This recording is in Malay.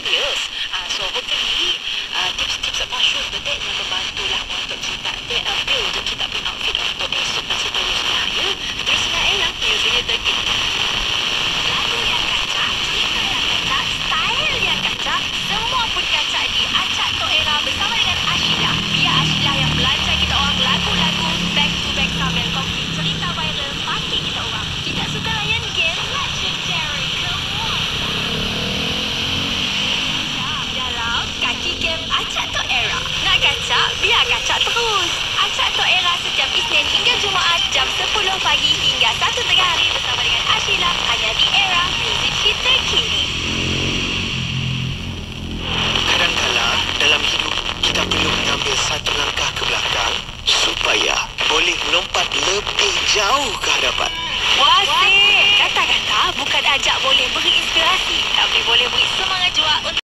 serius. So hopefully tips-tips masyhur betul yang membantulah untuk kita build kita punya outfit untuk esok dan seterusnya ya. Teruslah yang music terkini. Lagu yang kacak, cerita yang kacak, style yang kacak, semua pun kacak di Acak Tok Era bersama dengan Ashila. Biar Ashila yang belajar kita orang lagu-lagu back to back sambil kongsi cerita viral pasti kita orang. Kita suka layan game legendary. Come on. Dalam kaki game Acak Tok Era. Nak kacak, biar kacak terus. Acak Tok Era setiap Isnin hingga Jumaat jam 10 pagi hingga 1 tengah hari bersama dengan Ashila hanya di Era Music Hit Terkini. Kadang-kadang dalam hidup kita perlu mengambil satu langkah ke belakang supaya boleh melompat lebih jauh ke hadapan. Wasik! Kata-kata bukan ajak boleh beri inspirasi, tapi boleh beri semangat jua untuk